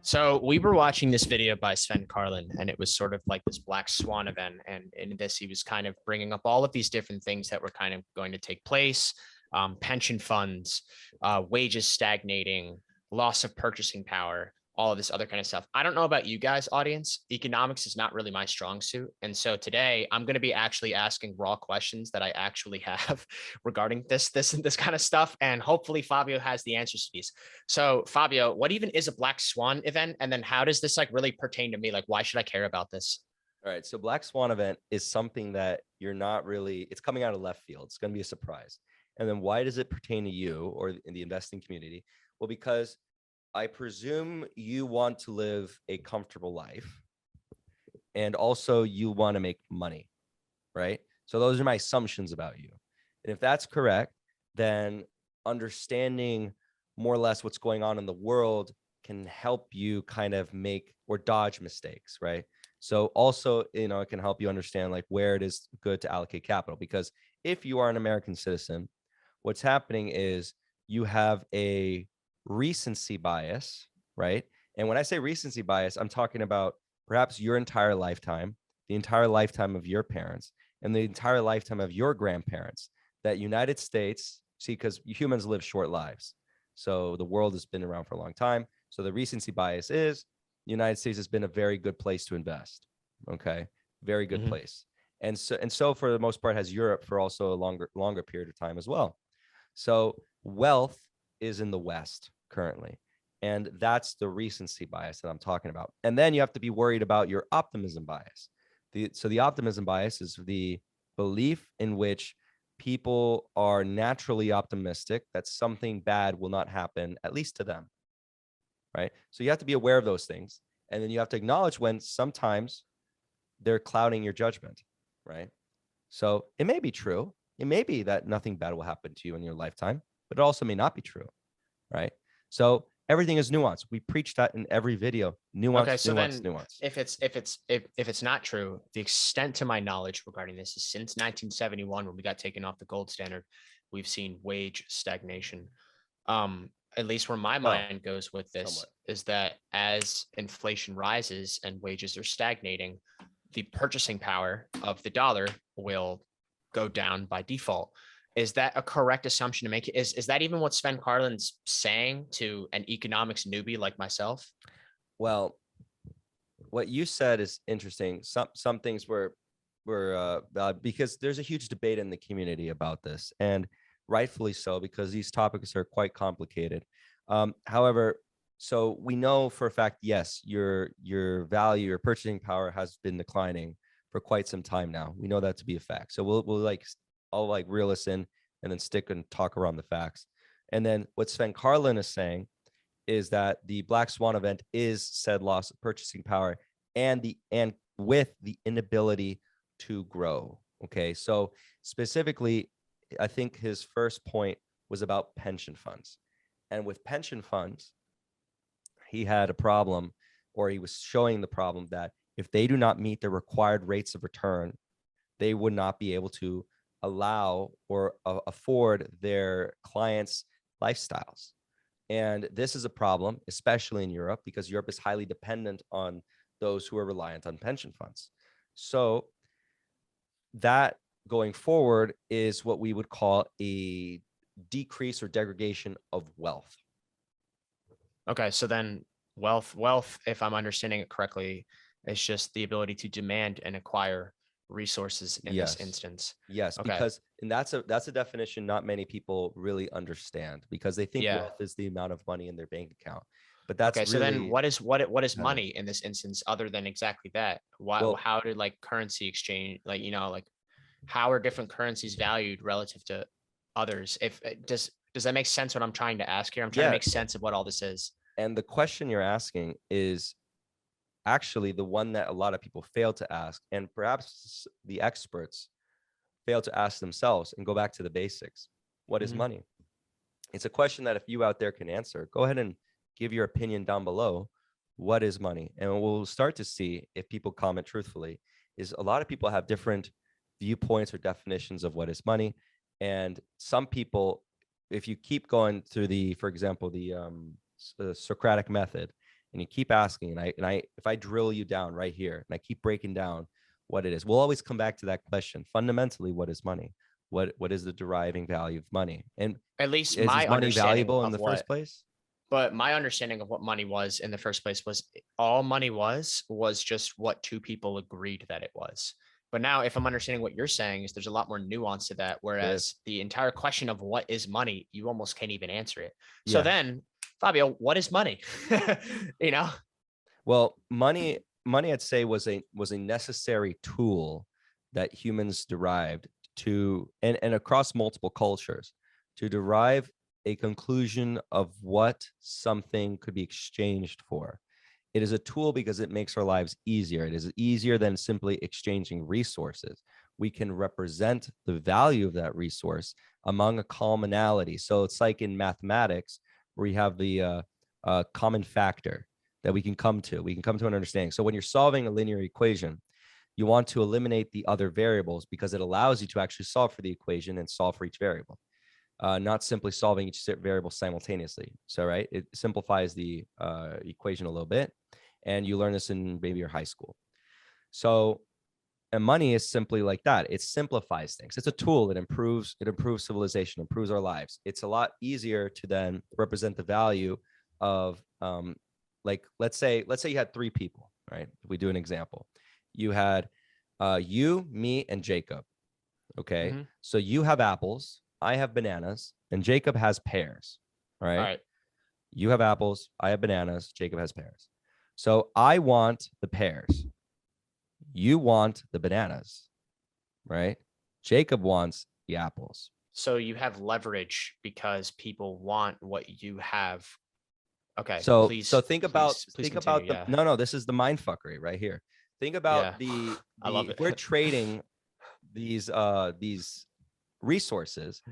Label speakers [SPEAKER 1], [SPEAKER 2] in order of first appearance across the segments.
[SPEAKER 1] So we were watching this video by Sven Carlin, and it was sort of like this black swan event. And in this, he was kind of bringing up all of these different things that were kind of going to take place: pension funds, wages stagnating, loss of purchasing power, all of this other kind of stuff. I don't know about you guys, audience. Economics is not really my strong suit. And so today I'm going to be actually asking raw questions that I actually have regarding this kind of stuff. And hopefully Fabio has the answers to these. So Fabio, what even is a black swan event? And then how does this like really pertain to me? Like, why should I care about this?
[SPEAKER 2] All right. So Black Swan event is something that you're not really, it's coming out of left field. It's going to be a surprise. And then why does it pertain to you or in the investing community? Well, because I presume you want to live a comfortable life and also you want to make money, right? So those are my assumptions about you. And if that's correct, then understanding more or less what's going on in the world can help you kind of make or dodge mistakes, right? So also, it can help you understand like where it is good to allocate capital, because if you are an American citizen, what's happening is you have a recency bias, right? And when I say recency bias, I'm talking about perhaps your entire lifetime, the entire lifetime of your parents, and the entire lifetime of your grandparents. That United States, see, because humans live short lives. So the world has been around for a long time. So the recency bias is the United States has been a very good place to invest. Okay. Very good place. And so for the most part has Europe for also a longer period of time as well. So wealth is in the West currently. And that's the recency bias that I'm talking about. And then you have to be worried about your optimism bias. So the optimism bias is the belief in which people are naturally optimistic that something bad will not happen, at least to them, right? So you have to be aware of those things. And then you have to acknowledge when sometimes they're clouding your judgment, right? So it may be true. It may be that nothing bad will happen to you in your lifetime, but it also may not be true, right? So everything is nuanced. We preach that in every video. Nuance,
[SPEAKER 1] Okay, so
[SPEAKER 2] nuance,
[SPEAKER 1] then
[SPEAKER 2] nuance.
[SPEAKER 1] if it's not true, the extent to my knowledge regarding this is since 1971, when we got taken off the gold standard, we've seen wage stagnation. At least where my mind goes with this
[SPEAKER 2] somewhat.
[SPEAKER 1] is that as inflation rises and wages are stagnating, the purchasing power of the dollar will go down by default. Is that a correct assumption to make? Is that even what Sven Carlin's saying to an economics newbie like myself?
[SPEAKER 2] Well, what you said is interesting. Some things were because there's a huge debate in the community about this, and rightfully so, because these topics are quite complicated. However, so we know for a fact, yes, your value, your purchasing power has been declining for quite some time now. We know that to be a fact. So I'll like reel us in and then stick and talk around the facts. And then what Sven Carlin is saying is that the Black Swan event is said loss of purchasing power and with the inability to grow. Okay, so specifically, I think his first point was about pension funds. And with pension funds, he had a problem, or he was showing the problem that if they do not meet the required rates of return, they would not be able to allow or afford their clients' lifestyles. And this is a problem, especially in Europe, because Europe is highly dependent on those who are reliant on pension funds. So that going forward is what we would call a decrease or degradation of wealth.
[SPEAKER 1] Okay, so then wealth, if I'm understanding it correctly, is just the ability to demand and acquire resources in this instance.
[SPEAKER 2] Yes,
[SPEAKER 1] Okay.
[SPEAKER 2] because and that's a definition not many people really understand, because they think wealth is the amount of money in their bank account. But that's
[SPEAKER 1] okay. So
[SPEAKER 2] really,
[SPEAKER 1] then what is money in this instance other than exactly that? How did like currency exchange, like how are different currencies valued relative to others? If does that make sense what I'm trying to ask here? I'm trying to make sense of what all this is.
[SPEAKER 2] And the question you're asking is actually the one that a lot of people fail to ask, and perhaps the experts fail to ask themselves and go back to the basics. What is money? It's a question that if you out there can answer, go ahead and give your opinion down below. What is money? And we'll start to see, if people comment truthfully, is a lot of people have different viewpoints or definitions of what is money. And some people, if you keep going through for example, the Socratic method, and you keep asking, if I drill you down right here and I keep breaking down what it is, we'll always come back to that question. Fundamentally, what is money? What is the deriving value of money? And
[SPEAKER 1] At least
[SPEAKER 2] is
[SPEAKER 1] my
[SPEAKER 2] money
[SPEAKER 1] understanding
[SPEAKER 2] valuable in
[SPEAKER 1] of
[SPEAKER 2] the
[SPEAKER 1] what,
[SPEAKER 2] first place?
[SPEAKER 1] but my understanding of what money was in the first place was all money was just what two people agreed that it was. But now, if I'm understanding what you're saying, is there's a lot more nuance to that.
[SPEAKER 2] There is.
[SPEAKER 1] Whereas the entire question of what is money, you almost can't even answer it. So
[SPEAKER 2] Yeah.
[SPEAKER 1] then, Fabio, what is money? You know?
[SPEAKER 2] Well, money I'd say was a necessary tool that humans derived to, and across multiple cultures, to derive a conclusion of what something could be exchanged for. It is a tool because it makes our lives easier. It is easier than simply exchanging resources. We can represent the value of that resource among a commonality. So it's like in mathematics, where you have the common factor that we can come to. We can come to an understanding. So when you're solving a linear equation, you want to eliminate the other variables because it allows you to actually solve for the equation and solve for each variable. Not simply solving each variable simultaneously. So, right, it simplifies the equation a little bit, and you learn this in maybe your high school. So, and money is simply like that. It simplifies things. It's a tool. It improves civilization, improves our lives. It's a lot easier to then represent the value of, like, let's say you had three people, right? If we do an example, you had you, me, and Jacob. Okay,
[SPEAKER 1] Mm-hmm.
[SPEAKER 2] so you have apples, I have bananas, and Jacob has pears. All right.
[SPEAKER 1] All right.
[SPEAKER 2] You have apples, I have bananas, Jacob has pears. So I want the pears. You want the bananas, right? Jacob wants the apples.
[SPEAKER 1] So you have leverage because people want what you have. Okay,
[SPEAKER 2] So
[SPEAKER 1] please,
[SPEAKER 2] think
[SPEAKER 1] please continue.
[SPEAKER 2] about the
[SPEAKER 1] Yeah,
[SPEAKER 2] no, this is the mind fuckery right here. Think
[SPEAKER 1] yeah,
[SPEAKER 2] about the
[SPEAKER 1] I love
[SPEAKER 2] if
[SPEAKER 1] it.
[SPEAKER 2] we're trading these resources,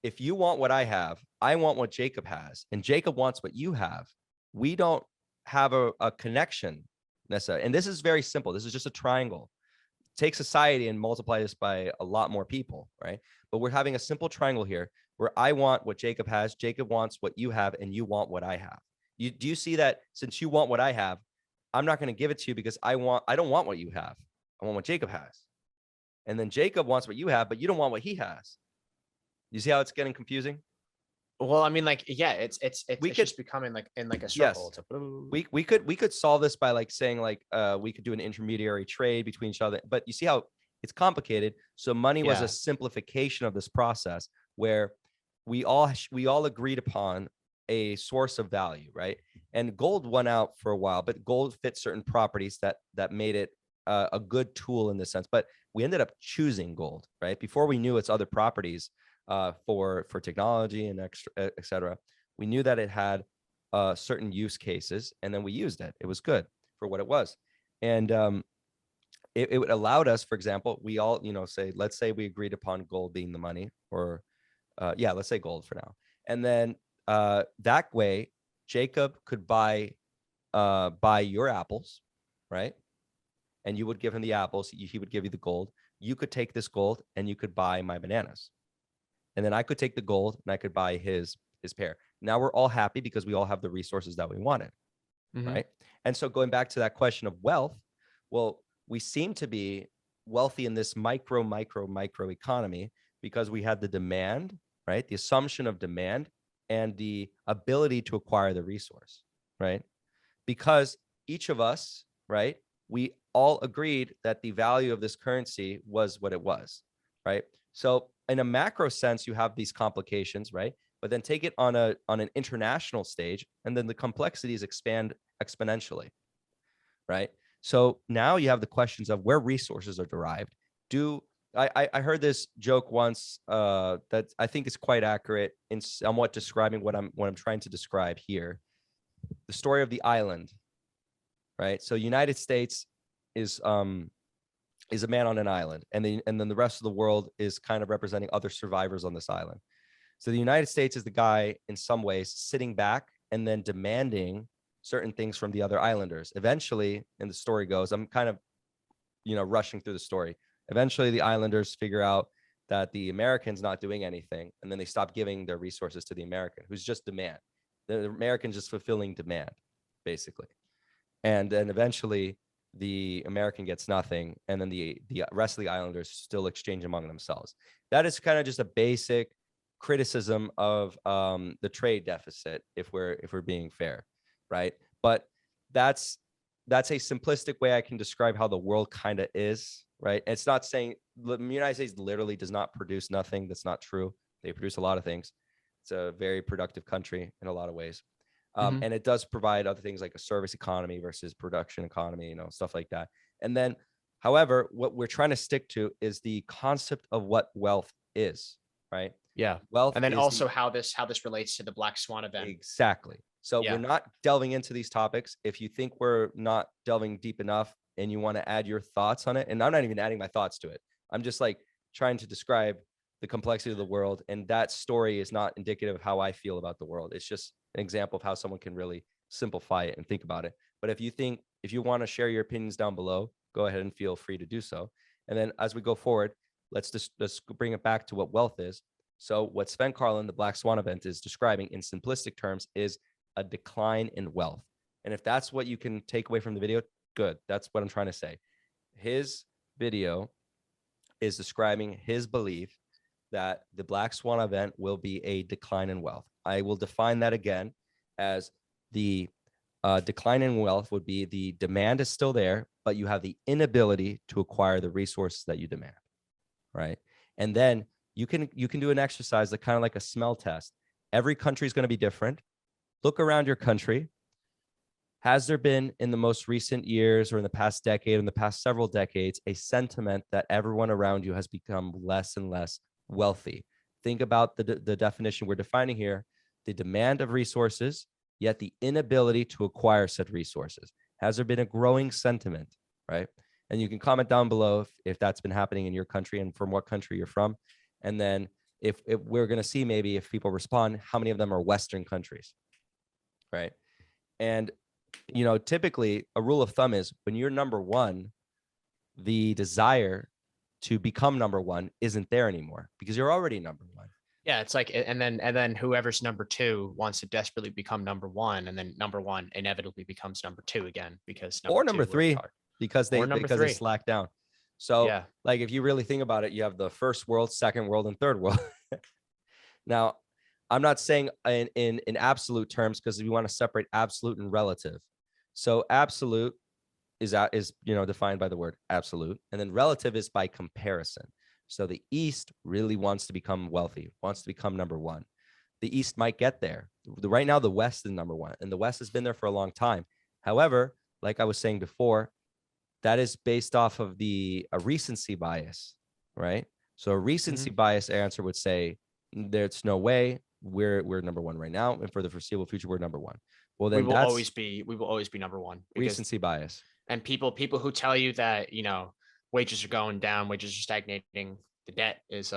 [SPEAKER 2] if you want what I have, I want what Jacob has, and Jacob wants what you have, we don't have a connection necessarily. And this is very simple. This is just a triangle. Take society and multiply this by a lot more people, right? But we're having a simple triangle here where I want what Jacob has, Jacob wants what you have, and you want what I have. Do you see that? Since you want what I have, I'm not going to give it to you because I don't want what you have. I want what Jacob has. And then Jacob wants what you have, but you don't want what he has. You see how it's getting confusing?
[SPEAKER 1] Well, I mean, like, yeah, it's
[SPEAKER 2] We could,
[SPEAKER 1] just becoming like in like a circle.
[SPEAKER 2] yes,
[SPEAKER 1] It's a
[SPEAKER 2] we could solve this by like saying like we could do an intermediary trade between each other, but you see how it's complicated. So money was a
[SPEAKER 1] yeah.
[SPEAKER 2] simplification of this process where we all agreed upon a source of value, right? And gold won out for a while, but gold fit certain properties that made it a good tool in this sense. But we ended up choosing gold, right? Before we knew its other properties for technology and extra, et cetera. We knew that it had certain use cases, and then we used it. It was good for what it was. And it allowed us, for example, we all, say, let's say we agreed upon gold being the money, or yeah, let's say gold for now. And then that way, Jacob could buy your apples, right? And you would give him the apples. He would give you the gold. You could take this gold and you could buy my bananas. And then I could take the gold and I could buy his pear. Now we're all happy because we all have the resources that we wanted,
[SPEAKER 1] Mm-hmm.
[SPEAKER 2] right? And so going back to that question of wealth, well, we seem to be wealthy in this micro economy because we had the demand, right? The assumption of demand and the ability to acquire the resource, right? Because each of us, right, we all agreed that the value of this currency was what it was, right? So in a macro sense, you have these complications, right? But then take it on an international stage, and then the complexities expand exponentially, right? So now you have the questions of where resources are derived. I heard this joke once that I think is quite accurate in somewhat describing what I'm trying to describe here. The story of the island, right? So United States is a man on an island, and then the rest of the world is kind of representing other survivors on this island. So the United States is the guy in some ways sitting back and then demanding certain things from the other islanders. Eventually, and the story goes, I'm kind of rushing through the story. Eventually, the islanders figure out that the American's not doing anything, and then they stop giving their resources to the American, who's just demand. The American's just fulfilling demand, basically. And then eventually the American gets nothing, and then the rest of the islanders still exchange among themselves. That is kind of just a basic criticism of the trade deficit, if we're being fair, right? But that's a simplistic way I can describe how the world kind of is, right? It's not saying the United States literally does not produce nothing. That's not true. They produce a lot of things. It's a very productive country in a lot of ways. And it does provide other things like a service economy versus production economy, stuff like that. And then, however, what we're trying to stick to is the concept of what wealth is, right?
[SPEAKER 1] Yeah.
[SPEAKER 2] Wealth,
[SPEAKER 1] and then also how this relates to the Black Swan event.
[SPEAKER 2] Exactly. So
[SPEAKER 1] Yeah.
[SPEAKER 2] we're not delving into these topics. If you think we're not delving deep enough and you want to add your thoughts on it, and I'm not even adding my thoughts to it, I'm just like trying to describe the complexity of the world. And that story is not indicative of how I feel about the world. It's just an example of how someone can really simplify it and think about it. But if you want to share your opinions down below, go ahead and feel free to do so. And then as we go forward, let's bring it back to what wealth is. So what Sven Carlin, the Black Swan event, is describing in simplistic terms is a decline in wealth. And if that's what you can take away from the video, good. That's what I'm trying to say. His video is describing his belief that the Black Swan event will be a decline in wealth. I will define that again as the decline in wealth would be the demand is still there, but you have the inability to acquire the resources that you demand, right? And then you can do an exercise that kind of like a smell test. Every country is going to be different. Look around your country. Has there been in the most recent years or in the past decade, in the past several decades, a sentiment that everyone around you has become less and less wealthy? Think about the definition we're defining here, the demand of resources, yet the inability to acquire said resources. Has there been a growing sentiment, right? And you can comment down below if that's been happening in your country and from what country you're from. And then if we're going to see maybe if people respond, how many of them are Western countries, right? And typically a rule of thumb is when you're number one, the desire to become number one isn't there anymore because you're already number one.
[SPEAKER 1] Yeah, it's like, and then whoever's number two wants to desperately become number one, and then number one inevitably becomes number two again because
[SPEAKER 2] number three because they slack down. So yeah, like if you really think about it, you have the first world, second world, and third world. Now, I'm not saying in absolute terms because we want to separate absolute and relative. So absolute is defined by the word absolute, and then relative is by comparison. So the East really wants to become wealthy, wants to become number one. The East might get there. Right now, the West is number one, and the West has been there for a long time. However, like I was saying before, that is based off of a recency bias, right? So a recency bias answer would say there's no way we're number one right now, and for the foreseeable future, we're number one. Well, then we will always
[SPEAKER 1] be number one.
[SPEAKER 2] Recency bias.
[SPEAKER 1] And people who tell you that wages are going down, wages are stagnating, the debt is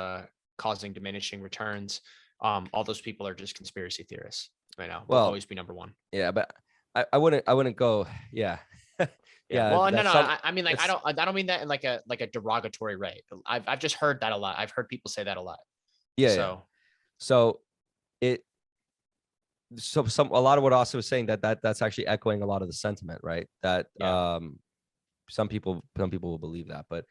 [SPEAKER 1] causing diminishing returns. All those people are just conspiracy theorists. We'll always be number one.
[SPEAKER 2] Yeah, but I wouldn't go. Yeah.
[SPEAKER 1] Yeah. Well, no. I mean, like, I don't mean that in like a derogatory way. I've just heard that a lot. I've heard people say that a lot.
[SPEAKER 2] Yeah. So a lot of what Austin was saying that's actually echoing a lot of the sentiment, right? That some people will believe that, but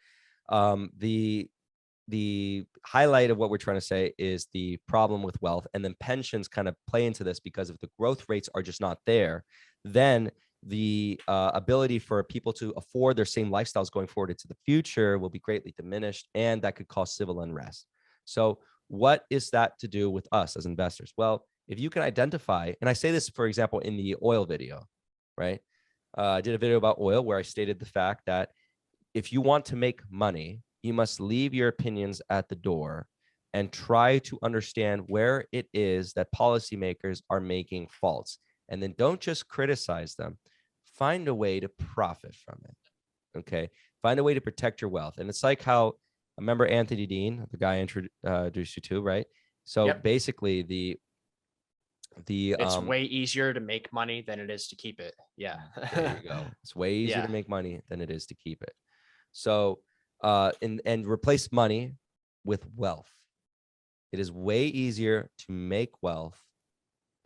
[SPEAKER 2] the highlight of what we're trying to say is the problem with wealth, and then pensions kind of play into this because if the growth rates are just not there, then the ability for people to afford their same lifestyles going forward into the future will be greatly diminished, and that could cause civil unrest. So what is that to do with us as investors? Well, if you can identify, and I say this, for example, in the oil video, right? I did a video about oil where I stated the fact that if you want to make money, you must leave your opinions at the door and try to understand where it is that policymakers are making faults. And then don't just criticize them. Find a way to profit from it. Okay. Find a way to protect your wealth. And it's like how, I remember Anthony Dean, the guy I introduced you to, right? So basically it's
[SPEAKER 1] way easier to make money than it is to keep it. Yeah.
[SPEAKER 2] There you go. It's way easier to make money than it is to keep it. So and replace money with wealth. It is way easier to make wealth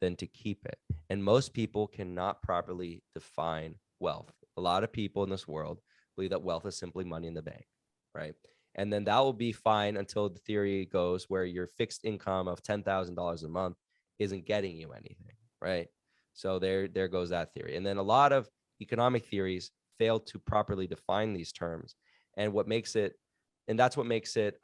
[SPEAKER 2] than to keep it. And most people cannot properly define wealth. A lot of people in this world believe that wealth is simply money in the bank, right? And then that will be fine until the theory goes where your fixed income of $10,000 a month isn't getting you anything, right? So there goes that theory. And then a lot of economic theories fail to properly define these terms. And that's what makes it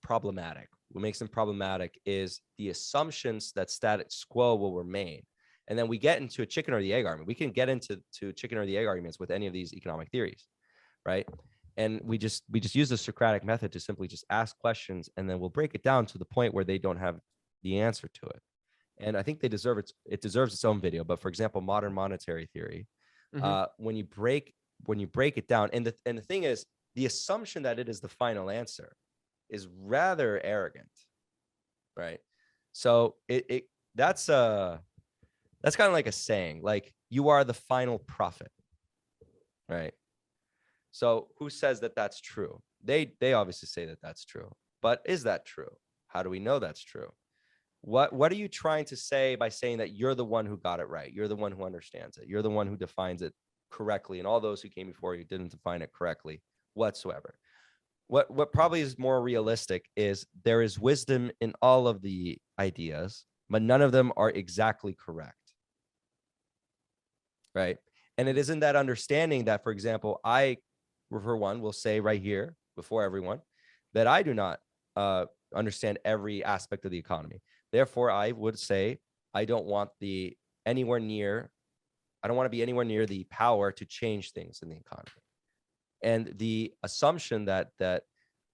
[SPEAKER 2] problematic. What makes them problematic is the assumptions that status quo will remain. And then we get into a chicken or the egg argument. We can get into chicken or the egg arguments with any of these economic theories, right? And we just use the Socratic method to simply just ask questions, and then we'll break it down to the point where they don't have the answer to it. And I think it deserves its own video. But for example, modern monetary theory, when you break it down, and the thing is, the assumption that it is the final answer is rather arrogant, right? So that's kind of like a saying, like, you are the final prophet, right? So who says that that's true? They obviously say that that's true, but is that true? How do we know that's true? What are you trying to say by saying that you're the one who got it right? You're the one who understands it. You're the one who defines it correctly, and all those who came before you didn't define it correctly whatsoever. What probably is more realistic is there is wisdom in all of the ideas, but none of them are exactly correct, right? And it isn't that understanding that, for example, I, for one, will say right here before everyone that I do not understand every aspect of the economy. Therefore, I would say I don't want to be anywhere near the power to change things in the economy. And the assumption that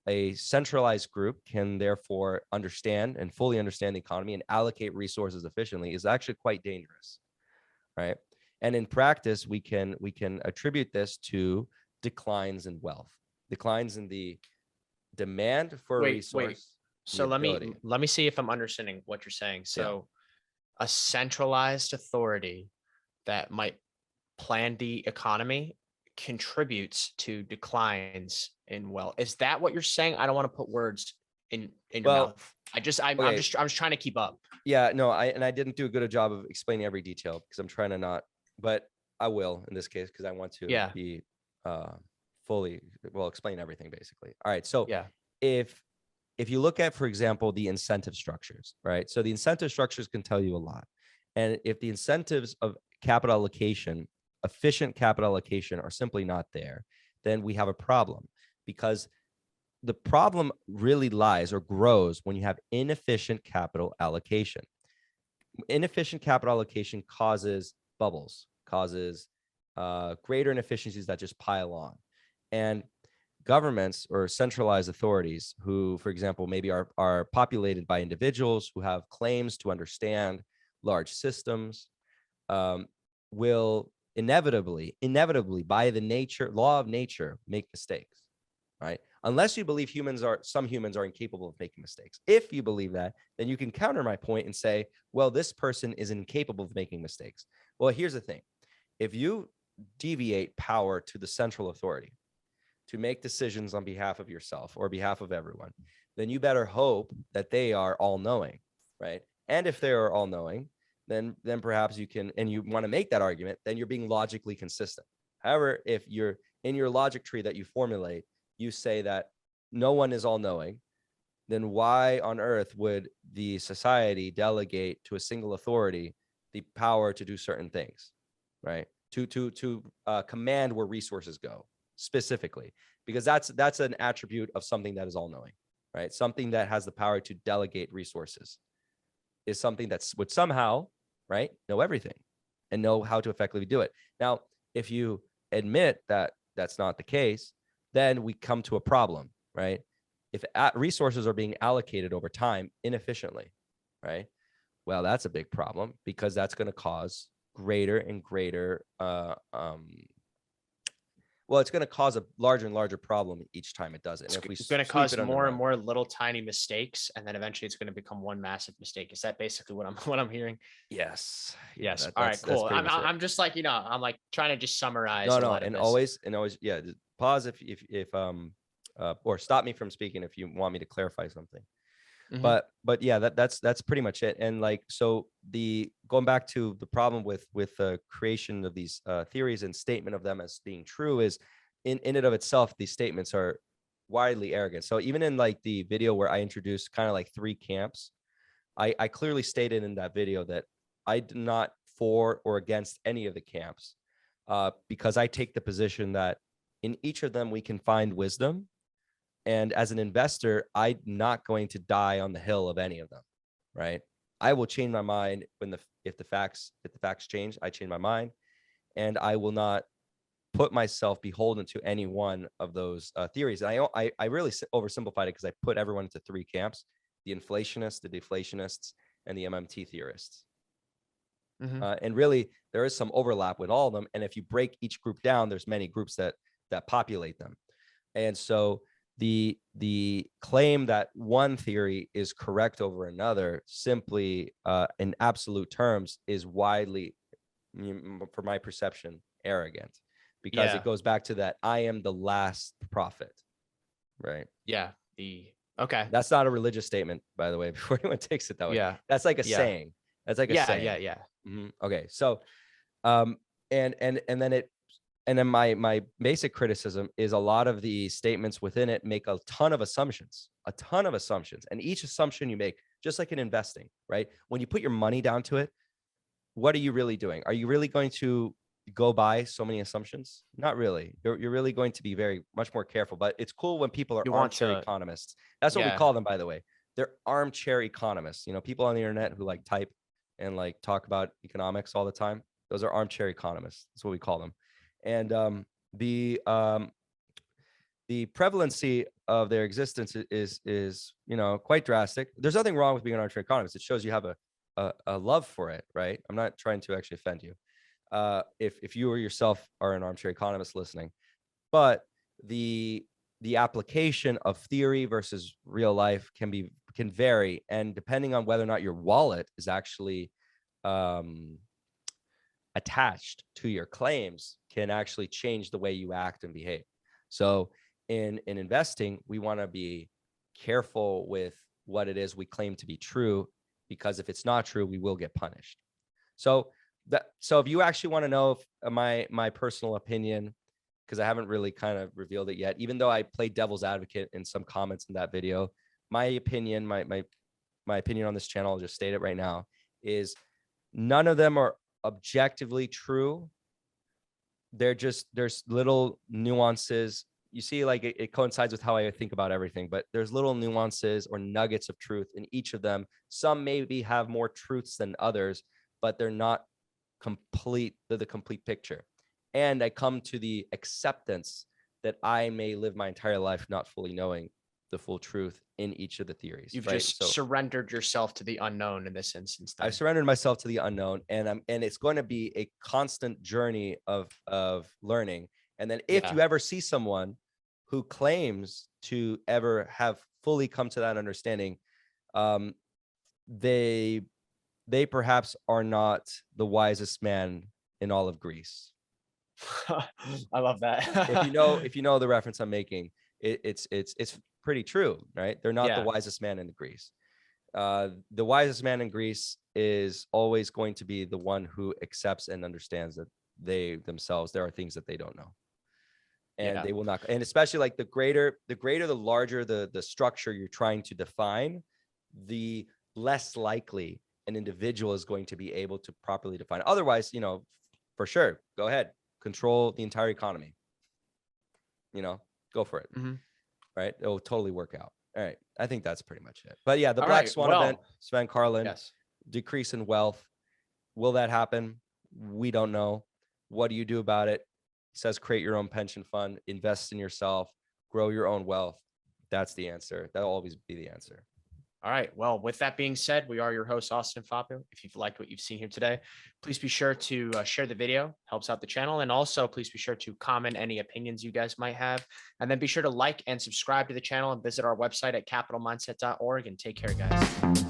[SPEAKER 2] a centralized group can therefore understand and fully understand the economy and allocate resources efficiently is actually quite dangerous, right? And in practice, we can attribute this to declines in wealth, declines in the demand for resource.
[SPEAKER 1] So let me see if I'm understanding what you're saying. So a centralized authority that might plan the economy contributes to declines in wealth. Is that what you're saying? I don't want to put words in your mouth. I'm just trying to keep up.
[SPEAKER 2] Yeah, no, I didn't do a good job of explaining every detail because I'm trying to not, but I will in this case because I want to be explain everything basically. All right, so if you look at, for example, the incentive structures, right? So the incentive structures can tell you a lot. And if the incentives of capital allocation, efficient capital allocation, are simply not there, then we have a problem, because the problem really lies or grows when you have inefficient capital allocation. Inefficient capital allocation causes bubbles, causes greater inefficiencies that just pile on. And governments or centralized authorities who, for example, maybe are populated by individuals who have claims to understand large systems, will inevitably by the law of nature make mistakes, right? Unless you believe some humans are incapable of making mistakes. If you believe that, then you can counter my point and say, well, this person is incapable of making mistakes. Well, here's the thing. If you deviate power to the central authority to make decisions on behalf of yourself or behalf of everyone, then you better hope that they are all-knowing, right? And if they are all-knowing, then perhaps you can, and you want to make that argument, then you're being logically consistent. However, if you're in your logic tree that you formulate, you say that no one is all-knowing, then why on earth would the society delegate to a single authority the power to do certain things, right? To command where resources go specifically, because that's an attribute of something that is all-knowing, right? Something that has the power to delegate resources is something that would somehow, right, know everything and know how to effectively do it. Now, if you admit that that's not the case, then we come to a problem, right? If resources are being allocated over time inefficiently, right? Well, that's a big problem, because that's going to cause greater and greater it's going to cause a larger and larger problem each time it does it. And if
[SPEAKER 1] it's going to cause more and more little tiny mistakes, and then eventually it's going to become one massive mistake. Is that basically what I'm hearing?
[SPEAKER 2] Yes.
[SPEAKER 1] Yes. All right, cool. I'm just like, I'm like trying to just summarize.
[SPEAKER 2] No, and always, yeah, pause if or stop me from speaking if you want me to clarify something.
[SPEAKER 1] Mhm.
[SPEAKER 2] But yeah, that's pretty much it. And like, so going back to the problem with the creation of these theories and statement of them as being true is in and of itself, these statements are widely arrogant. So even in like the video where I introduced kind of like three camps, I clearly stated in that video that I do not for or against any of the camps, because I take the position that in each of them we can find wisdom. And as an investor, I'm not going to die on the hill of any of them, right? I will change my mind if the facts change, I change my mind, and I will not put myself beholden to any one of those theories. And I really oversimplified it because I put everyone into three camps: the inflationists, the deflationists, and the MMT theorists.
[SPEAKER 1] Mhm.
[SPEAKER 2] And really, there is some overlap with all of them. And if you break each group down, there's many groups that populate them. And so the claim that one theory is correct over another simply in absolute terms is widely, for my perception, arrogant, because it
[SPEAKER 1] Yeah.
[SPEAKER 2] goes back to that I am the last prophet, right?
[SPEAKER 1] Yeah. Okay.
[SPEAKER 2] That's not a religious statement, by the way, before anyone takes it that way.
[SPEAKER 1] Yeah.
[SPEAKER 2] That's like a
[SPEAKER 1] Yeah.
[SPEAKER 2] saying. That's like a
[SPEAKER 1] Yeah. Yeah.
[SPEAKER 2] saying.
[SPEAKER 1] Yeah.
[SPEAKER 2] Okay. So um and then my basic criticism is a lot of the statements within it make a ton of assumptions. And each assumption you make, just like in investing, right? When you put your money down to it, what are you really doing? Are you really going to go by so many assumptions? Not really. You're really going to be much more careful. But it's cool when people are
[SPEAKER 1] You want
[SPEAKER 2] armchair
[SPEAKER 1] to,
[SPEAKER 2] economists. That's what we
[SPEAKER 1] yeah.
[SPEAKER 2] call them, by the way. They're armchair economists. People on the internet who like type and like talk about economics all the time. Those are armchair economists. That's what we call them. And the prevalency of their existence is quite drastic. There's nothing wrong with being an armchair economist. It shows you have a love for it, right? I'm not trying to actually offend you. If you or yourself are an armchair economist listening, but the application of theory versus real life can vary, and depending on whether or not your wallet is actually attached to your claims, can actually change the way you act and behave. So in investing, we want to be careful with what it is we claim to be true, because if it's not true, we will get punished. So if you actually want to know if my personal opinion, because I haven't really kind of revealed it yet, even though I played devil's advocate in some comments in that video, my opinion, my opinion on this channel, I'll just state it right now, is none of them are objectively true. There's little nuances. You see, like it coincides with how I think about everything, but there's little nuances or nuggets of truth in each of them. Some maybe have more truths than others, but they're not complete. They're the complete picture. And I come to the acceptance that I may live my entire life not fully knowing the full truth in each of the theories.
[SPEAKER 1] You've
[SPEAKER 2] right?
[SPEAKER 1] just
[SPEAKER 2] So
[SPEAKER 1] surrendered yourself to the unknown in this instance. Then.
[SPEAKER 2] I've surrendered myself to the unknown, and it's going to be a constant journey of learning. And then if you ever see someone who claims to ever have fully come to that understanding, they perhaps are not the wisest man in all of Greece.
[SPEAKER 1] I love that.
[SPEAKER 2] if you know the reference I'm making, it's pretty true, right? They're not the wisest man in Greece. The wisest man in Greece is always going to be the one who accepts and understands that there are things that they don't know, and they will not. And especially like the larger the structure you're trying to define, the less likely an individual is going to be able to properly define. Otherwise, for sure, go ahead, control the entire economy. Go for it. Right? It'll totally work out. All right. I think that's pretty much it. But yeah, the Black Swan event, Sven Carlin, decrease in wealth. Will that happen? We don't know. What do you do about it? He says, create your own pension fund, invest in yourself, grow your own wealth. That's the answer. That'll always be the answer.
[SPEAKER 1] All right. Well, with that being said, we are your hosts, Austin and Fabio. If you've liked what you've seen here today, please be sure to share the video. Helps out the channel. And also, please be sure to comment any opinions you guys might have. And then be sure to like and subscribe to the channel and visit our website at capitalmindset.org. And take care, guys.